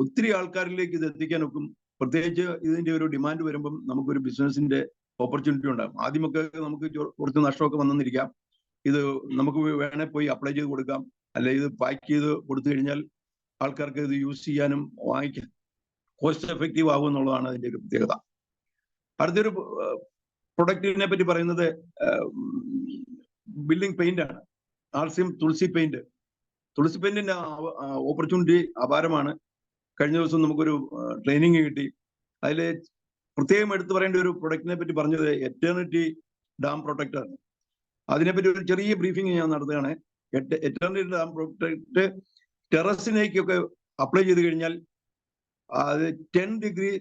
ഒത്തിരി ആൾക്കാരിലേക്ക് ഇത് എത്തിക്കാനൊക്കും. പ്രത്യേകിച്ച് ഇതിന്റെ ഒരു ഡിമാൻഡ് വരുമ്പം നമുക്കൊരു ബിസിനസിന്റെ ഓപ്പർച്യൂണിറ്റി ഉണ്ടാകും. ആദ്യമൊക്കെ നമുക്ക് കുറച്ച് നഷ്ടമൊക്കെ വന്നിരിക്കാം. ഇത് നമുക്ക് വേണേൽ പോയി അപ്ലൈ ചെയ്ത് കൊടുക്കാം, അല്ലെ ഇത് പാക്ക് ചെയ്ത് കൊടുത്തു കഴിഞ്ഞാൽ ആൾക്കാർക്ക് ഇത് യൂസ് ചെയ്യാനും വാങ്ങിക്കാൻ കോസ്റ്റ് എഫക്റ്റീവ് ആകും എന്നുള്ളതാണ് അതിന്റെ ഒരു പ്രത്യേകത. അടുത്തൊരു പ്രൊഡക്റ്റിനെ പറ്റി പറയുന്നത് ബിൽഡിംഗ് പെയിന്റ് ആണ്. RCM തുളസി പെയിന്റ്. തുളസി പെയിന്റിന്റെ ഓപ്പർച്യൂണിറ്റി അപാരമാണ്. കഴിഞ്ഞ ദിവസം നമുക്കൊരു ട്രെയിനിങ് കിട്ടി. അതിൽ പ്രത്യേകം എടുത്തു പറയേണ്ട ഒരു പ്രൊഡക്റ്റിനെ പറ്റി പറഞ്ഞത് എറ്റേണിറ്റി ഡാം പ്രൊട്ടക്ടർ. അതിനെപ്പറ്റി ഒരു ചെറിയ ബ്രീഫിംഗ് ഞാൻ നടത്തുകയാണ്. എറ്റേണിറ്റി ഡാം പ്രൊട്ടക്ട് ടെറസിനേക്കൊക്കെ അപ്ലൈ ചെയ്ത് കഴിഞ്ഞാൽ അത് 10 ഡിഗ്രി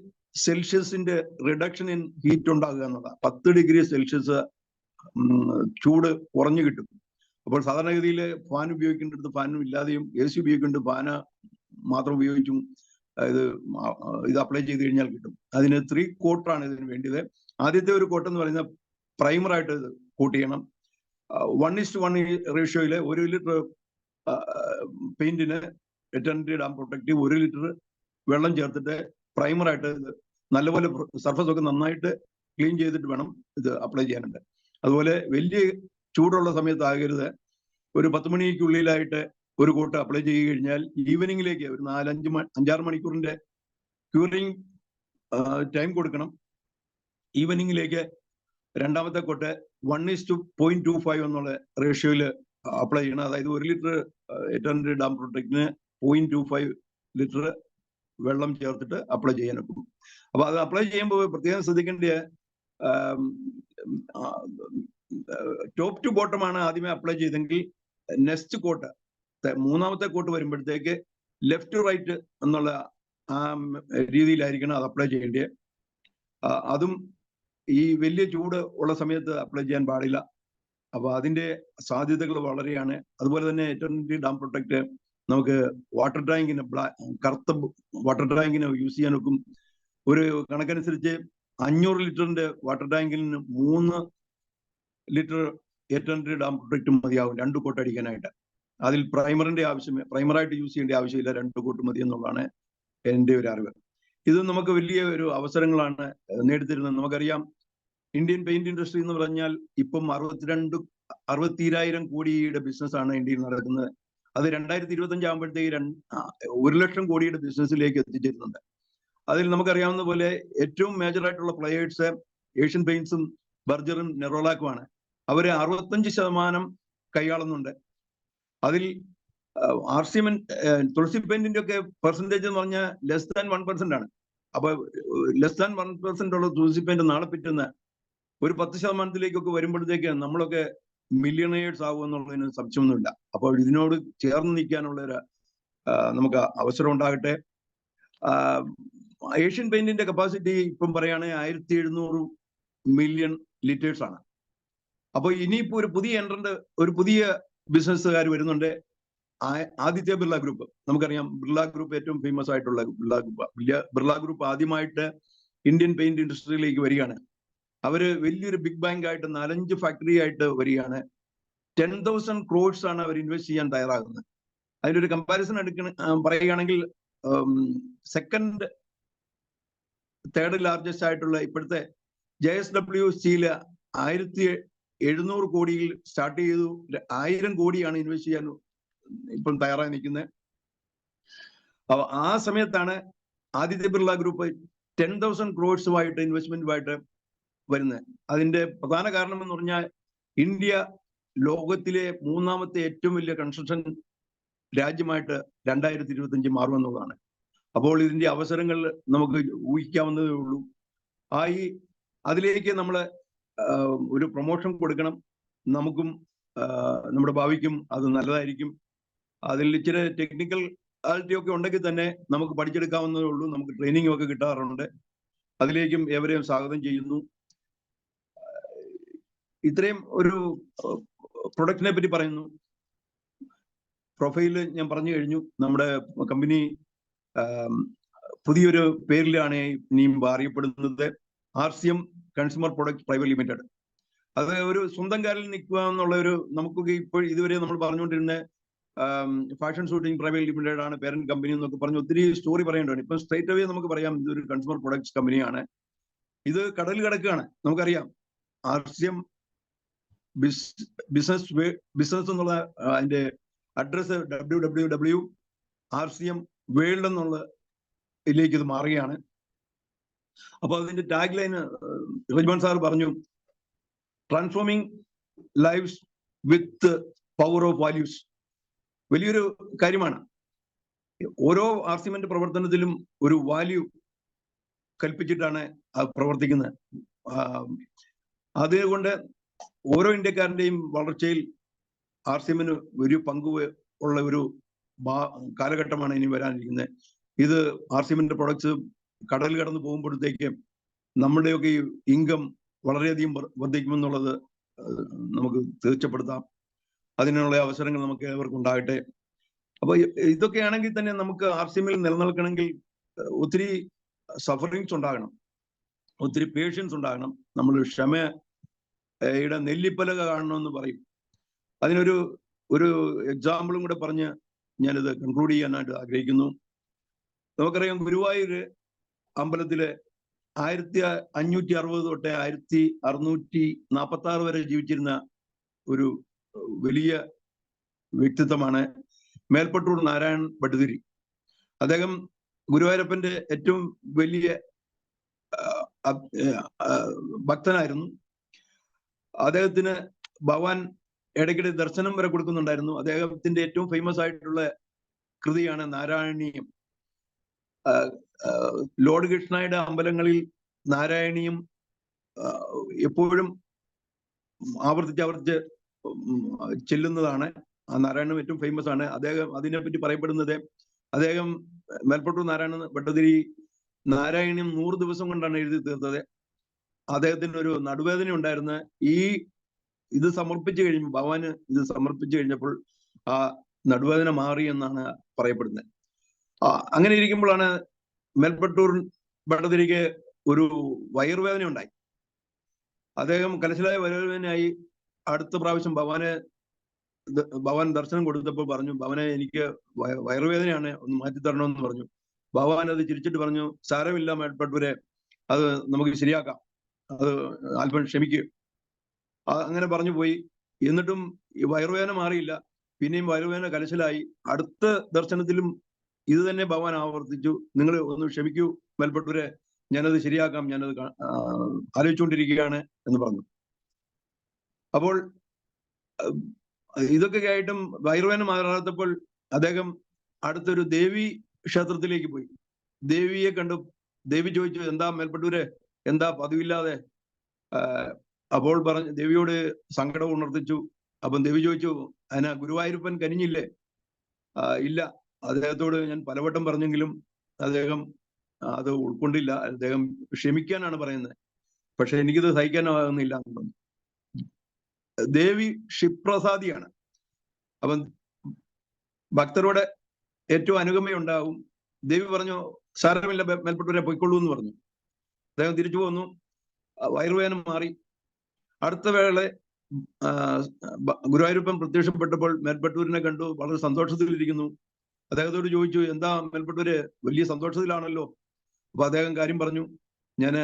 സെൽഷ്യസിന്റെ റിഡക്ഷൻ ഇൻ ഹീറ്റ് ഉണ്ടാകുക എന്നതാണ്. 10 ഡിഗ്രി സെൽഷ്യസ് ചൂട് കുറഞ്ഞു കിട്ടും. അപ്പോൾ സാധാരണഗതിയിൽ ഫാൻ ഉപയോഗിക്കേണ്ടത് ഫാനും ഇല്ലാതെയും AC ഉപയോഗിക്കേണ്ടത് ഫാന് മാത്രം ഉപയോഗിച്ചും ഇത് അപ്ലൈ ചെയ്ത് കഴിഞ്ഞാൽ കിട്ടും. അതിന് 3 കോട്ടാണ് ഇതിന് വേണ്ടത്. ആദ്യത്തെ ഒരു കോട്ട് എന്ന് പറയുന്നത് പ്രൈമറായിട്ട് കോട്ട് ചെയ്യണം. 1:1 റേഷ്യോയില് 1 ലിറ്റർ പെയിന്റിന് എറ്റേണിറ്റി ഡാം പ്രൊട്ടക്റ്റീവ് 1 ലിറ്റർ വെള്ളം ചേർത്തിട്ട് പ്രൈമറായിട്ട് നല്ലപോലെ സർഫസ് ഒക്കെ നന്നായിട്ട് ക്ലീൻ ചെയ്തിട്ട് വേണം ഇത് അപ്ലൈ ചെയ്യാനുണ്ട്. അതുപോലെ വലിയ ചൂടുള്ള സമയത്താകരുത്. ഒരു 10 മണിക്കുള്ളിലായിട്ട് ഒരു കോട്ട് അപ്ലൈ ചെയ്ത് കഴിഞ്ഞാൽ ഈവനിങ്ങിലേക്ക് ഒരു 4-5 മണിക്കൂറിന്റെ ക്യൂറിങ് ടൈം കൊടുക്കണം. ഈവനിങ്ങിലേക്ക് രണ്ടാമത്തെ കോട്ട് 1:0.25 എന്നുള്ള റേഷ്യോയിൽ അപ്ലൈ ചെയ്യണം. അതായത് 1 ലിറ്റർ എറ്റേണിറ്റി ഡാം പ്രൊട്ടക്റ്റിന് 0.25 ലിറ്റർ വെള്ളം ചേർത്തിട്ട് അപ്ലൈ ചെയ്യാൻ ഒക്കും. അപ്പൊ അത് അപ്ലൈ ചെയ്യുമ്പോൾ പ്രത്യേകം ശ്രദ്ധിക്കേണ്ട ടോപ്പ് ടു ബോട്ടം ആണ് ആദ്യമേ അപ്ലൈ ചെയ്തെങ്കിൽ നെക്സ്റ്റ് കോട്ട് 3-ാമത്തെ കോട്ട് വരുമ്പോഴത്തേക്ക് ലെഫ്റ്റ് ടു റൈറ്റ് എന്നുള്ള ആ രീതിയിലായിരിക്കണം അത് അപ്ലൈ ചെയ്യേണ്ടത്. അതും ഈ വലിയ ചൂട് ഉള്ള സമയത്ത് അപ്ലൈ ചെയ്യാൻ പാടില്ല. അപ്പൊ അതിന്റെ സാധ്യതകൾ വളരെയാണ്. അതുപോലെ തന്നെ എറ്റേണിറ്റി ഡാം പ്രൊട്ടക്ട് നമുക്ക് വാട്ടർ ടാങ്കിന് കറുത്ത വാട്ടർ ടാങ്കിന് യൂസ് ചെയ്യാൻ ഒക്കും. ഒരു കണക്കനുസരിച്ച് 500 ലിറ്ററിന്റെ വാട്ടർ ടാങ്കിന് 3 ലിറ്റർ എറ്റേണിറ്റി ഡാം പ്രൊട്ടക്ട് മതിയാവും 2 കോട്ട് അടിക്കാനായിട്ട്. അതിൽ പ്രൈമറായിട്ട് യൂസ് ചെയ്യേണ്ട ആവശ്യമില്ല, 2 കോട്ട് മതി എന്നുള്ളതാണ് എൻ്റെ ഒരു അറിവ്. ഇത് നമുക്ക് വലിയ ഒരു അവസരങ്ങളാണ് നേടിത്തരുന്നത്. നമുക്കറിയാം ഇന്ത്യൻ പെയിന്റ് ഇൻഡസ്ട്രി എന്ന് പറഞ്ഞാൽ ഇപ്പം 60,000 കോടിയുടെ ബിസിനസ്സാണ് ഇന്ത്യയിൽ നടക്കുന്നത്. അത് 2025 ആകുമ്പോഴത്തേക്ക് 1 ലക്ഷം കോടിയുടെ ബിസിനസ്സിലേക്ക് എത്തിച്ചേരുന്നുണ്ട്. അതിൽ നമുക്കറിയാവുന്ന പോലെ ഏറ്റവും മേജറായിട്ടുള്ള പ്ലേയേഴ്സ് ഏഷ്യൻ പെയിന്റ്സും ബർജറും നെറോലാക്കുമാണ്. അവര് 65% കൈയാളുന്നുണ്ട്. അതിൽ RCM തുളസി പെയിന്റിന്റെ ഒക്കെ പെർസെന്റേജ് എന്ന് പറഞ്ഞാൽ <1% ആണ്. അപ്പൊ <1% ഉള്ള തുളസി പെയിന്റ് നാളെ പിറ്റുന്ന ഒരു 10%-ലേക്കൊക്കെ വരുമ്പോഴത്തേക്ക് നമ്മളൊക്കെ മില്യണേഴ്സ് ആകുമെന്നുള്ളതിന് സംശയമൊന്നുമില്ല. അപ്പോൾ ഇതിനോട് ചേർന്ന് നിൽക്കാനുള്ള ഒരു നമുക്ക് അവസരം ഉണ്ടാകട്ടെ. ഏഷ്യൻ പെയിന്റിന്റെ കപ്പാസിറ്റി ഇപ്പം പറയുകയാണെങ്കിൽ 1700 മില്യൺ ലിറ്റേഴ്സ് ആണ്. അപ്പോൾ ഇനിയിപ്പോ ഒരു പുതിയ ബിസിനസ്സുകാർ വരുന്നുണ്ട്. ആദിത്യ ബിർള ഗ്രൂപ്പ്. നമുക്കറിയാം ബിർള ഗ്രൂപ്പ് ഏറ്റവും ഫേമസ് ആയിട്ടുള്ള ബിർള ഗ്രൂപ്പ് ആദ്യമായിട്ട് ഇന്ത്യൻ പെയിന്റ് ഇൻഡസ്ട്രിയിലേക്ക് വരികയാണ്. അവര് വലിയൊരു ബിഗ് ബാങ്ക് ആയിട്ട് 4-5 ഫാക്ടറി ആയിട്ട് വരികയാണ്. 10,000 crores ആണ് അവർ ഇൻവെസ്റ്റ് ചെയ്യാൻ തയ്യാറാകുന്നത്. അതിന്റെ ഒരു കമ്പാരിസൺ പറയുകയാണെങ്കിൽ തേർഡ് ലാർജസ്റ്റ് ആയിട്ടുള്ള ഇപ്പോഴത്തെ JSW സ്റ്റീൽ 1700 കോടിയിൽ സ്റ്റാർട്ട് ചെയ്തു. 1000 കോടിയാണ് ഇൻവെസ്റ്റ് ചെയ്യാൻ ഇപ്പം തയ്യാറായി നിൽക്കുന്നത്. അപ്പൊ ആ സമയത്താണ് ആദിത്യ ബിർള ഗ്രൂപ്പ് 10,000 crores ഇൻവെസ്റ്റ്മെന്റുമായിട്ട് വരുന്നത്. അതിന്റെ പ്രധാന കാരണം എന്ന് പറഞ്ഞാൽ ഇന്ത്യ ലോകത്തിലെ 3ാമത്തെ ഏറ്റവും വലിയ കൺസ്ട്രക്ഷൻ രാജ്യമായിട്ട് 2025 മാറുമെന്നുള്ളതാണ്. അപ്പോൾ ഇതിന്റെ അവസരങ്ങൾ നമുക്ക് ഊഹിക്കാവുന്നതേ ഉള്ളൂ. അതിലേക്ക് നമ്മൾ ഒരു പ്രൊമോഷൻ കൊടുക്കണം. നമുക്കും നമ്മുടെ ഭാവിക്കും അത് നല്ലതായിരിക്കും. അതിൽ ഇച്ചിരി ടെക്നിക്കൽ ക്വാളിറ്റി ഒക്കെ ഉണ്ടെങ്കിൽ തന്നെ നമുക്ക് പഠിച്ചെടുക്കാവുന്നതേ ഉള്ളൂ. നമുക്ക് ട്രെയിനിങ് ഒക്കെ കിട്ടാറുണ്ട്. അതിലേക്കും ഏവരെയും സ്വാഗതം ചെയ്യുന്നു. ഇത്രയും ഒരു പ്രൊഡക്റ്റിനെ പറ്റി പറയുന്നു. പ്രൊഫൈല് ഞാൻ പറഞ്ഞു കഴിഞ്ഞു. നമ്മുടെ കമ്പനി പുതിയൊരു പേരിലാണ് ഇനിയും അറിയപ്പെടുന്നത്. RCM consumer product private limited. അത് ഒരു സ്വന്തം കാലിൽ നിൽക്കുക എന്നുള്ള നമുക്കൊക്കെ ഇപ്പോൾ ഇതുവരെ നമ്മൾ പറഞ്ഞുകൊണ്ടിരുന്ന ഫാഷൻ ഷൂട്ടിംഗ് പ്രൈവറ്റ് ലിമിറ്റഡ് ആണ് പേരന്റ് കമ്പനി എന്നൊക്കെ പറഞ്ഞ് ഒത്തിരി സ്റ്റോറി പറയേണ്ടതാണ്. ഇപ്പൊ സ്ട്രേറ്റ് അവേ നമുക്ക് പറയാം ഇതൊരു കൺസ്യൂമർ പ്രൊഡക്ട്സ് കമ്പനിയാണ്. ഇത് കടലിൽ കിടക്കുകയാണ്. നമുക്കറിയാം RCM ബിസിനസ് എന്നുള്ള അതിന്റെ അഡ്രസ് www.RCM വേൾഡ് എന്നുള്ള ഇതിലേക്ക് ഇത് മാറുകയാണ്. അപ്പൊ അതിന്റെ ടാഗ് ലൈൻ റിജ്വാൻ സാർ പറഞ്ഞു, transforming lives with power of values. വലിയൊരു കാര്യമാണ്. ഓരോ RCMന്റെ പ്രവർത്തനത്തിലും ഒരു വാല്യൂ കൽപ്പിച്ചിട്ടാണ് പ്രവർത്തിക്കുന്നത്. അതുകൊണ്ട് ഓരോ ഇന്ത്യക്കാരന്റെയും വളർച്ചയിൽ RCMന് ഒരു പങ്ക് ഉള്ള ഒരു കാലഘട്ടമാണ് ഇനി വരാനിരിക്കുന്നത്. ഇത് RCMന്റെ പ്രൊഡക്ട്സ് കടൽ കടന്ന് പോകുമ്പോഴത്തേക്ക് നമ്മുടെയൊക്കെ ഈ ഇൻകം വളരെയധികം വർദ്ധിക്കുമെന്നുള്ളത് നമുക്ക് തീർച്ചപ്പെടുത്താം. അതിനുള്ള അവസരങ്ങൾ നമുക്ക് ഏവർക്കും ഉണ്ടാകട്ടെ. അപ്പൊ ഇതൊക്കെയാണെങ്കിൽ തന്നെ നമുക്ക് RCMൽ നിലനിൽക്കണമെങ്കിൽ ഒത്തിരി സഫറിങ്സ് ഉണ്ടാകണം, ഒത്തിരി പേഷ്യൻസ് ഉണ്ടാകണം. നമ്മൾ ക്ഷമയുടെ നെല്ലിപ്പലക കാണണമെന്ന് പറയും. അതിനൊരു എക്സാമ്പിളും കൂടെ പറഞ്ഞ് ഞാനിത് കൺക്ലൂഡ് ചെയ്യാനായിട്ട് ആഗ്രഹിക്കുന്നു. നമുക്കറിയാം ഗുരുവായൂർ അമ്പലത്തില് 1560 തൊട്ട് 1646 വരെ ജീവിച്ചിരുന്ന ഒരു വലിയ വ്യക്തിത്വമാണ് മേൽപ്പട്ടൂർ നാരായൺ ഭട്ടതിരി. അദ്ദേഹം ഗുരുവായൂരപ്പന്റെ ഏറ്റവും വലിയ ഭക്തനായിരുന്നു. അദ്ദേഹത്തിന് ഭഗവാൻ ഇടയ്ക്കിടെ ദർശനം വരെ കൊടുക്കുന്നുണ്ടായിരുന്നു. അദ്ദേഹത്തിന്റെ ഏറ്റവും ഫേമസ് ആയിട്ടുള്ള കൃതിയാണ് നാരായണീയം. ലോർഡ് കൃഷ്ണയുടെ അമ്പലങ്ങളിൽ നാരായണീയം എപ്പോഴും ആവർത്തിച്ച് ചെല്ലുന്നതാണ്. ആ നാരായണം ഏറ്റവും ഫേമസ് ആണ്. അദ്ദേഹം അതിനെപ്പറ്റി പറയപ്പെടുന്നത്, അദ്ദേഹം മേൽപ്പട്ടൂർ നാരായണ ഭട്ടതിരി നാരായണീയം 100 ദിവസം കൊണ്ടാണ് എഴുതി തീർത്തത്. അദ്ദേഹത്തിന് ഒരു നടുവേദന ഉണ്ടായിരുന്ന ഇത് സമർപ്പിച്ചു കഴിഞ്ഞു, ഭഗവാന് ഇത് സമർപ്പിച്ചു കഴിഞ്ഞപ്പോൾ ആ നടുവേദന മാറി എന്നാണ് പറയപ്പെടുന്നത്. അങ്ങനെ ഇരിക്കുമ്പോഴാണ് മേൽപ്പട്ടൂർ ഭട്ടതിരിക്ക് ഒരു വയറുവേദന ഉണ്ടായി. അദ്ദേഹം കലശലായ വയറുവേദനയായി. അടുത്ത പ്രാവശ്യം ഭഗവാൻ ദർശനം കൊടുത്തപ്പോൾ പറഞ്ഞു, ഭഗവാനെ എനിക്ക് വയറുവേദനയാണ്, ഒന്ന് മാറ്റിത്തരണമെന്ന് പറഞ്ഞു. ഭഗവാൻ അത് ചിരിച്ചിട്ട് പറഞ്ഞു, സാരമില്ല മേൽപ്പട്ടൂരെ, അത് നമുക്ക് ശരിയാക്കാം, അത് അല്പം ക്ഷമിക്കുക. അങ്ങനെ പറഞ്ഞു പോയി. എന്നിട്ടും ഈ വയറുവേദന മാറിയില്ല. പിന്നെയും വയറുവേദന കലശലായി. അടുത്ത ദർശനത്തിലും ഇത് തന്നെ ഭഗവാൻ ആവർത്തിച്ചു, നിങ്ങൾ ഒന്ന് ക്ഷമിക്കൂ മേൽപ്പട്ടൂരെ, ഞാനത് ശരിയാക്കാം, ഞാനത് ആലോചിച്ചുകൊണ്ടിരിക്കുകയാണ് എന്ന് പറഞ്ഞു. അപ്പോൾ ഇതൊക്കെ ആയിട്ടും വയറുവേദന മാറാത്തപ്പോൾ അദ്ദേഹം അടുത്തൊരു ദേവി ക്ഷേത്രത്തിലേക്ക് പോയി. ദേവിയെ കണ്ടു. ദേവി ചോദിച്ചു, എന്താ മേൽപ്പട്ടൂരെ, എന്താ പതിവില്ലാതെ? അപ്പോൾ ദേവിയോട് സങ്കടം ഉണർത്തിച്ചു. അപ്പം ദേവി ചോദിച്ചു, അതിനാ ഗുരുവായൂരപ്പൻ കനിഞ്ഞില്ലേ? ഇല്ല, അദ്ദേഹത്തോട് ഞാൻ പലവട്ടം പറഞ്ഞെങ്കിലും അദ്ദേഹം അത് ഉൾക്കൊണ്ടില്ല. അദ്ദേഹം ക്ഷമിക്കാനാണ് പറയുന്നത്, പക്ഷെ എനിക്കിത് സഹിക്കാനാകുന്നില്ല എന്ന് പറഞ്ഞു. ദേവി ക്ഷിപ്രസാദിയാണ്. അപ്പം ഭക്തരോട് ഏറ്റവും അനുകമ്പയുണ്ടാവും. ദേവി പറഞ്ഞു, സാരമില്ല മേൽപ്പെട്ടവരെ പൊയ്ക്കൊള്ളൂ എന്ന് പറഞ്ഞു. അദ്ദേഹം തിരിച്ചു പോന്നു. വയറുവേദന മാറി. അടുത്ത വേള ഗുരുവായൂരപ്പൻ പ്രത്യക്ഷപ്പെട്ടപ്പോൾ മേൽപ്പെട്ടൂരിനെ കണ്ടു, വളരെ സന്തോഷത്തിലിരിക്കുന്നു. അദ്ദേഹത്തോട് ചോദിച്ചു, എന്താ മേൽപ്പെട്ടൂര് വലിയ സന്തോഷത്തിലാണല്ലോ? അപ്പൊ അദ്ദേഹം കാര്യം പറഞ്ഞു, ഞാന്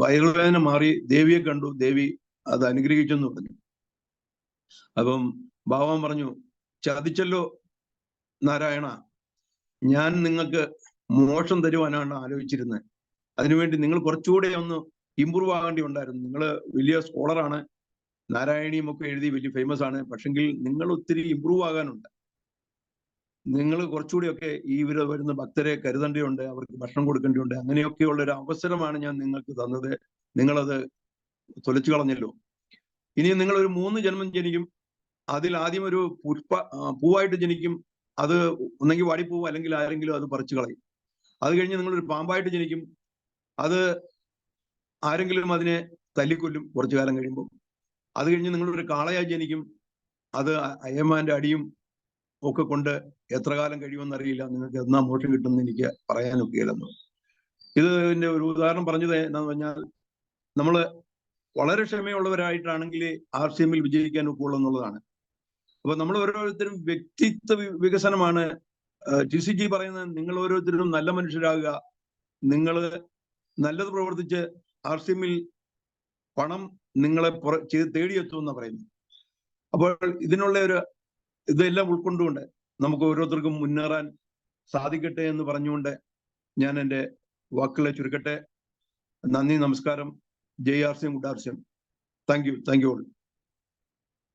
വയറുവേദന മാറി, ദേവിയെ കണ്ടു, ദേവി അത് അനുഗ്രഹിച്ചെന്ന് പറഞ്ഞു. അപ്പം ഭഗവാൻ പറഞ്ഞു, ചതിച്ചല്ലോ നാരായണ, ഞാൻ നിങ്ങൾക്ക് മോക്ഷം തരുവാനാണ് ആലോചിച്ചിരുന്നത്. അതിനുവേണ്ടി നിങ്ങൾ കുറച്ചുകൂടെ ഒന്ന് ഇമ്പ്രൂവ് ആകേണ്ടി ഉണ്ടായിരുന്നു. നിങ്ങൾ വലിയ സ്കോളറാണ്, നാരായണീയം ഒക്കെ എഴുതി വലിയ ഫേമസ് ആണ്. പക്ഷെങ്കിൽ നിങ്ങൾ ഒത്തിരി ഇമ്പ്രൂവ് ആകാനുണ്ട്. നിങ്ങൾ കുറച്ചുകൂടിയൊക്കെ ഈ വരുന്ന ഭക്തരെ കരുതേണ്ടതുണ്ട്, അവർക്ക് ഭക്ഷണം കൊടുക്കേണ്ടതുണ്ട്. അങ്ങനെയൊക്കെയുള്ള ഒരു അവസരമാണ് ഞാൻ നിങ്ങൾക്ക് തന്നത്. നിങ്ങളത് തൊലച്ചു കളഞ്ഞല്ലോ. ഇനി നിങ്ങൾ ഒരു 3 ജന്മം ജനിക്കും. അതിൽ ആദ്യം ഒരു പൂവായിട്ട് ജനിക്കും. അത് ഒന്നെങ്കിൽ വാടിപ്പോവും, അല്ലെങ്കിൽ ആരെങ്കിലും അത് പറിച്ചു കളയും. അത് കഴിഞ്ഞ് നിങ്ങളൊരു പാമ്പായിട്ട് ജനിക്കും. അത് ആരെങ്കിലും അതിനെ തല്ലിക്കൊല്ലും കുറച്ചു കാലം കഴിയുമ്പോൾ. അത് കഴിഞ്ഞ് നിങ്ങളൊരു കാളയായി ജനിക്കും. അത് അയ്യമ്മാന്റെ അടിയും ഒക്കെ കൊണ്ട് എത്ര കാലം കഴിയുമെന്ന് അറിയില്ല. നിങ്ങൾക്ക് എന്നാ മോക്ഷം കിട്ടുമെന്ന് എനിക്ക് പറയാനൊക്കെയില്ലെന്ന്. ഇതിന്റെ ഒരു ഉദാഹരണം പറഞ്ഞത് എന്താന്ന് പറഞ്ഞാൽ, നമ്മള് വളരെ ക്ഷമയുള്ളവരായിട്ടാണെങ്കിൽ RCM വിജയിക്കാൻ ഒക്കുള്ളൂ എന്നുള്ളതാണ്. അപ്പൊ നമ്മൾ ഓരോരുത്തരും വ്യക്തിത്വ വികസനമാണ്. TCG പറയുന്നത്, നിങ്ങൾ ഓരോരുത്തരും നല്ല മനുഷ്യരാകുക, നിങ്ങൾ നല്ലത് പ്രവർത്തിച്ച് RCM പണം നിങ്ങളെ തേടിയെത്തുമെന്നാണ് പറയുന്നത്. അപ്പോൾ ഇതിനുള്ള ഇതെല്ലാം ഉൾക്കൊണ്ടുകൊണ്ട് നമുക്ക് ഓരോരുത്തർക്കും മുന്നേറാൻ സാധിക്കട്ടെ എന്ന് പറഞ്ഞുകൊണ്ട് ഞാൻ എൻ്റെ വാക്കുകളെ ചുരുക്കട്ടെ. നന്ദി, നമസ്കാരം. ജയ് RCM, good RCM. Thank you all.